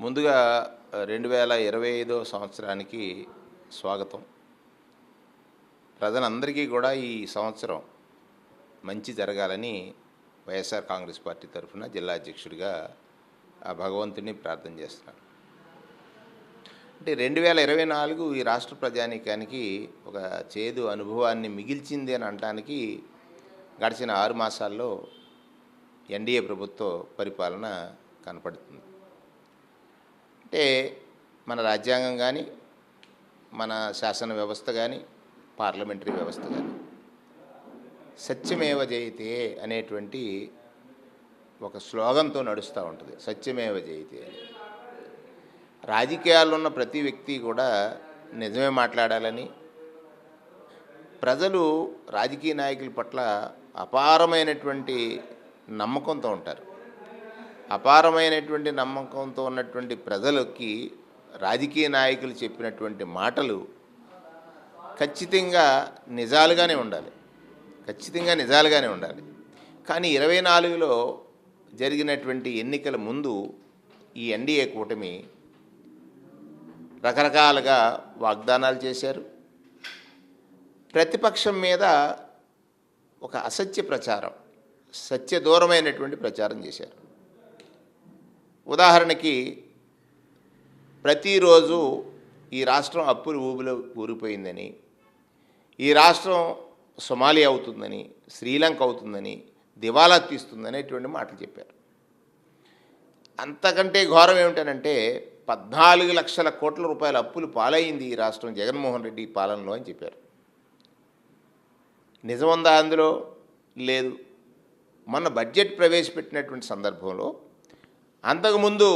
ముందుగా 2025 సంవత్సరానికి స్వాగతం. ప్రజలందరికీ కూడా ఈ సంవత్సరం మంచి జరగాలని వైఎస్ఆర్ కాంగ్రెస్ పార్టీ తరఫున జిల్లా అధ్యక్షుడిగా ఆ భగవంతుని ప్రార్థన చేస్తున్నాను. అంటే 2024 ఈ రాష్ట్ర ప్రజానీకానికి ఒక చేదు అనుభవాన్ని మిగిల్చింది అని అనడానికి గడిచిన 6 మాసాల్లో ఎన్డీఏ ప్రభుత్వ పరిపాలన కనపడుతుంది. అంటే మన రాజ్యాంగం కానీ, మన శాసన వ్యవస్థ కానీ, పార్లమెంటరీ వ్యవస్థ కానీ సత్యమేవ జయతే అనేటువంటి ఒక స్లోగన్తో నడుస్తూ ఉంటుంది. సత్యమేవ జయతే అని. రాజకీయాల్లో ఉన్న ప్రతి వ్యక్తి కూడా నిజమే మాట్లాడాలని, ప్రజలు రాజకీయ నాయకుల పట్ల అపారమైనటువంటి నమ్మకంతో ఉంటారు. అపారమైనటువంటి నమ్మకంతో ఉన్నటువంటి ప్రజలకి రాజకీయ నాయకులు చెప్పినటువంటి మాటలు ఖచ్చితంగా నిజాలుగానే ఉండాలి. కానీ 24లో జరిగినటువంటి ఎన్నికల ముందు ఈ ఎన్డీఏ కూటమి రకరకాలుగా వాగ్దానాలు చేశారు. ప్రతిపక్షం మీద ఒక అసత్య ప్రచారం, సత్యదూరమైనటువంటి ప్రచారం చేశారు. ఉదాహరణకి ప్రతిరోజు ఈ రాష్ట్రం అప్పుల ఊబిలో ఊరిపోయిందని, ఈ రాష్ట్రం సొమాలియా అవుతుందని, శ్రీలంక అవుతుందని, దివాలా తీస్తుందనేటువంటి మాటలు చెప్పారు. అంతకంటే ఘోరం ఏమిటనంటే 14 లక్షల కోట్ల రూపాయల అప్పులు పాలైంది ఈ రాష్ట్రం జగన్మోహన్ రెడ్డి పాలనలో అని చెప్పారు. నిజముందా అందులో? లేదు. మొన్న బడ్జెట్ ప్రవేశపెట్టినటువంటి సందర్భంలో అంతకుముందు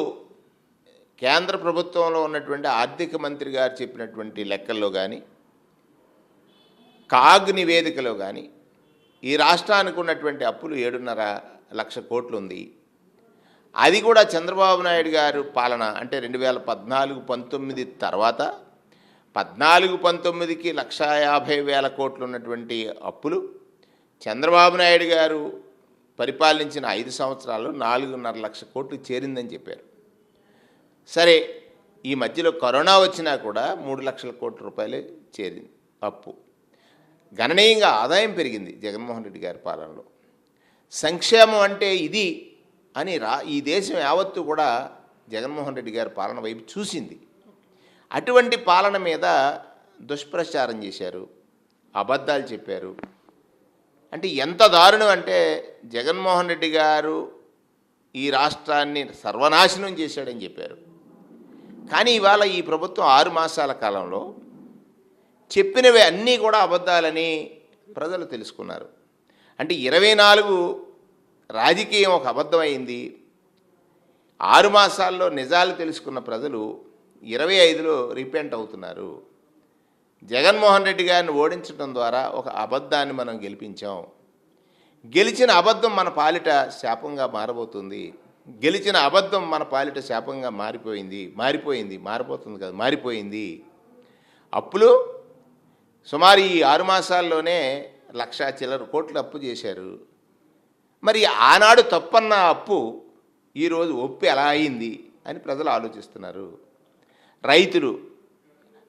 కేంద్ర ప్రభుత్వంలో ఉన్నటువంటి ఆర్థిక మంత్రి గారు చెప్పినటువంటి లెక్కల్లో కానీ, కాగ్ నివేదికలో కానీ ఈ రాష్ట్రానికి ఉన్నటువంటి అప్పులు 7.5 లక్ష కోట్లు ఉంది. అది కూడా చంద్రబాబు నాయుడు గారు పాలన అంటే 2014-19 తర్వాత 14-19కి 1,50,000 కోట్లు ఉన్నటువంటి అప్పులు చంద్రబాబు నాయుడు గారు పరిపాలించిన 5 సంవత్సరాల్లో 4.5 లక్షల కోట్లు చేరిందని చెప్పారు. సరే, ఈ మధ్యలో కరోనా వచ్చినా కూడా 3 లక్షల కోట్ల రూపాయలే చేరింది అప్పు. గణనీయంగా ఆదాయం పెరిగింది జగన్మోహన్ రెడ్డి గారి పాలనలో. సంక్షేమం అంటే ఇది అని ఈ దేశం యావత్తు కూడా జగన్మోహన్ రెడ్డి గారి పాలన వైపు చూసింది. అటువంటి పాలన మీద దుష్ప్రచారం చేశారు, అబద్ధాలు చెప్పారు. అంటే ఎంత దారుణం అంటే జగన్మోహన్ రెడ్డి గారు ఈ రాష్ట్రాన్ని సర్వనాశనం చేశాడని చెప్పారు. కానీ ఇవాళ ఈ ప్రభుత్వం 6 మాసాల కాలంలో చెప్పినవి అన్నీ కూడా అబద్ధాలని ప్రజలు తెలుసుకున్నారు. అంటే 24 రాజకీయం ఒక అబద్ధమైంది. 6 మాసాల్లో నిజాలు తెలుసుకున్న ప్రజలు 25లో రిపెంట్ అవుతున్నారు. జగన్మోహన్ రెడ్డి గారిని ఓడించడం ద్వారా ఒక అబద్ధాన్ని మనం గెలిపించాం. గెలిచిన అబద్ధం మన పాలిట శాపంగా మారబోతుంది. గెలిచిన అబద్ధం మన పాలిట శాపంగా మారిపోయింది. అప్పులు సుమారు ఈ 6 మాసాల్లోనే 1,00,000 చిల్లర కోట్లు అప్పు చేశారు. మరి ఆనాడు తప్పన్న అప్పు ఈరోజు ఒప్పి ఎలా అయింది అని ప్రజలు ఆలోచిస్తున్నారు.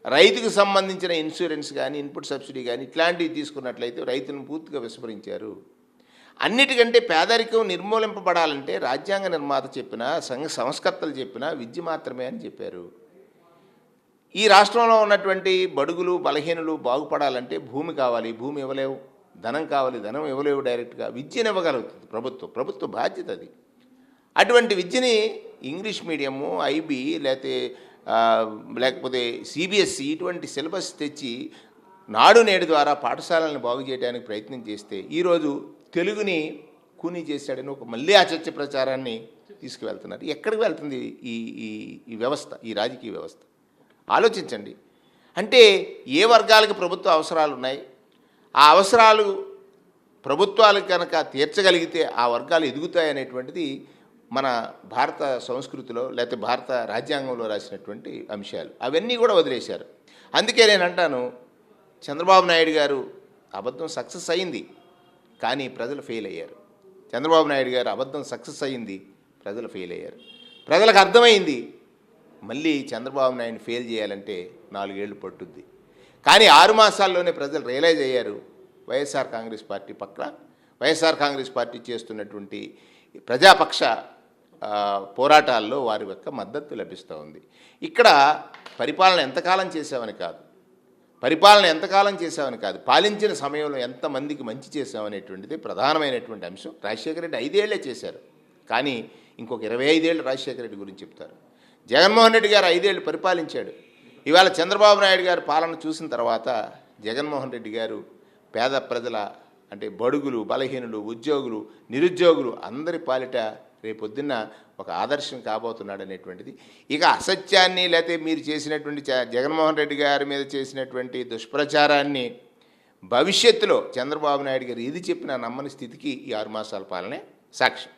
రైతుకు సంబంధించిన ఇన్సూరెన్స్ కానీ, ఇన్పుట్ సబ్సిడీ కానీ ఇట్లాంటివి తీసుకున్నట్లయితే రైతులను పూర్తిగా విస్మరించారు. అన్నిటికంటే పేదరికం నిర్మూలింపబడాలంటే రాజ్యాంగ నిర్మాత చెప్పినా, సంఘ సంస్కర్తలు చెప్పినా విద్య మాత్రమే అని చెప్పారు. ఈ రాష్ట్రంలో ఉన్నటువంటి బడుగులు, బలహీనులు బాగుపడాలంటే భూమి కావాలి, భూమి ఇవ్వలేవు. ధనం కావాలి, ధనం ఇవ్వలేవు. డైరెక్ట్గా విద్యను ఇవ్వగలుగుతుంది ప్రభుత్వ బాధ్యత అది. అటువంటి విద్యని ఇంగ్లీష్ మీడియము, ఐబీ లేకపోతే సిబిఎస్ఈ ఇటువంటి సిలబస్ తెచ్చి నాడు నేడు ద్వారా పాఠశాలను బాగు చేయడానికి ప్రయత్నం చేస్తే ఈరోజు తెలుగుని కూనీ చేశాడని ఒక మళ్ళీ అసత్య ప్రచారాన్ని తీసుకువెళ్తున్నారు. ఎక్కడికి వెళ్తుంది ఈ వ్యవస్థ, ఈ రాజకీయ వ్యవస్థ? ఆలోచించండి. అంటే ఏ వర్గాలకు ప్రభుత్వ అవసరాలు ఉన్నాయి, ఆ అవసరాలు ప్రభుత్వాలు కనుక తీర్చగలిగితే ఆ వర్గాలు ఎదుగుతాయనేటువంటిది మన భారత సంస్కృతిలో లేకపోతే భారత రాజ్యాంగంలో రాసినటువంటి అంశాలు. అవన్నీ కూడా వదిలేశారు. అందుకే నేను అంటాను, చంద్రబాబు నాయుడు గారు అబద్ధం సక్సెస్ అయింది, కానీ ప్రజలు ఫెయిల్ అయ్యారు. చంద్రబాబు నాయుడు గారు అబద్ధం సక్సెస్ అయింది, ప్రజలు ఫెయిల్ అయ్యారు. ప్రజలకు అర్థమైంది మళ్ళీ చంద్రబాబు నాయుడిని ఫెయిల్ చేయాలంటే 4 ఏళ్ళు పట్టుద్ది. కానీ 6 మాసాల్లోనే ప్రజలు రియలైజ్ అయ్యారు వైఎస్ఆర్ కాంగ్రెస్ పార్టీ పట్ల. వైఎస్ఆర్ కాంగ్రెస్ పార్టీ చేస్తున్నటువంటి ప్రజాపక్ష పోరాటాల్లో వారి యొక్క మద్దతు లభిస్తూ ఉంది. ఇక్కడ పరిపాలన ఎంతకాలం చేసామని కాదు, పాలించిన సమయంలో ఎంతమందికి మంచి చేసామనేటువంటిది ప్రధానమైనటువంటి అంశం. రాజశేఖర రెడ్డి 5 ఏళ్లే చేశారు, కానీ ఇంకొక 25 ఏళ్ళు రాజశేఖర రెడ్డి గురించి చెప్తారు. జగన్మోహన్ రెడ్డి గారు 5 ఏళ్ళు పరిపాలించాడు. ఇవాళ చంద్రబాబు నాయుడు గారు పాలన చూసిన తర్వాత జగన్మోహన్ రెడ్డి గారు పేద ప్రజల అంటే బడుగులు, బలహీనులు, ఉద్యోగులు, నిరుద్యోగులు అందరి పాలిట రేపొద్దున్న ఒక ఆదర్శం కాబోతున్నాడు అనేటువంటిది. ఇక అసత్యాన్ని లేకపోతే మీరు చేసినటువంటి జగన్మోహన్ రెడ్డి గారి మీద చేసినటువంటి దుష్ప్రచారాన్ని భవిష్యత్తులో చంద్రబాబు నాయుడు గారు ఏది చెప్పినా నమ్మని స్థితికి ఈ 6 మాసాల పాలనే సాక్ష్యం.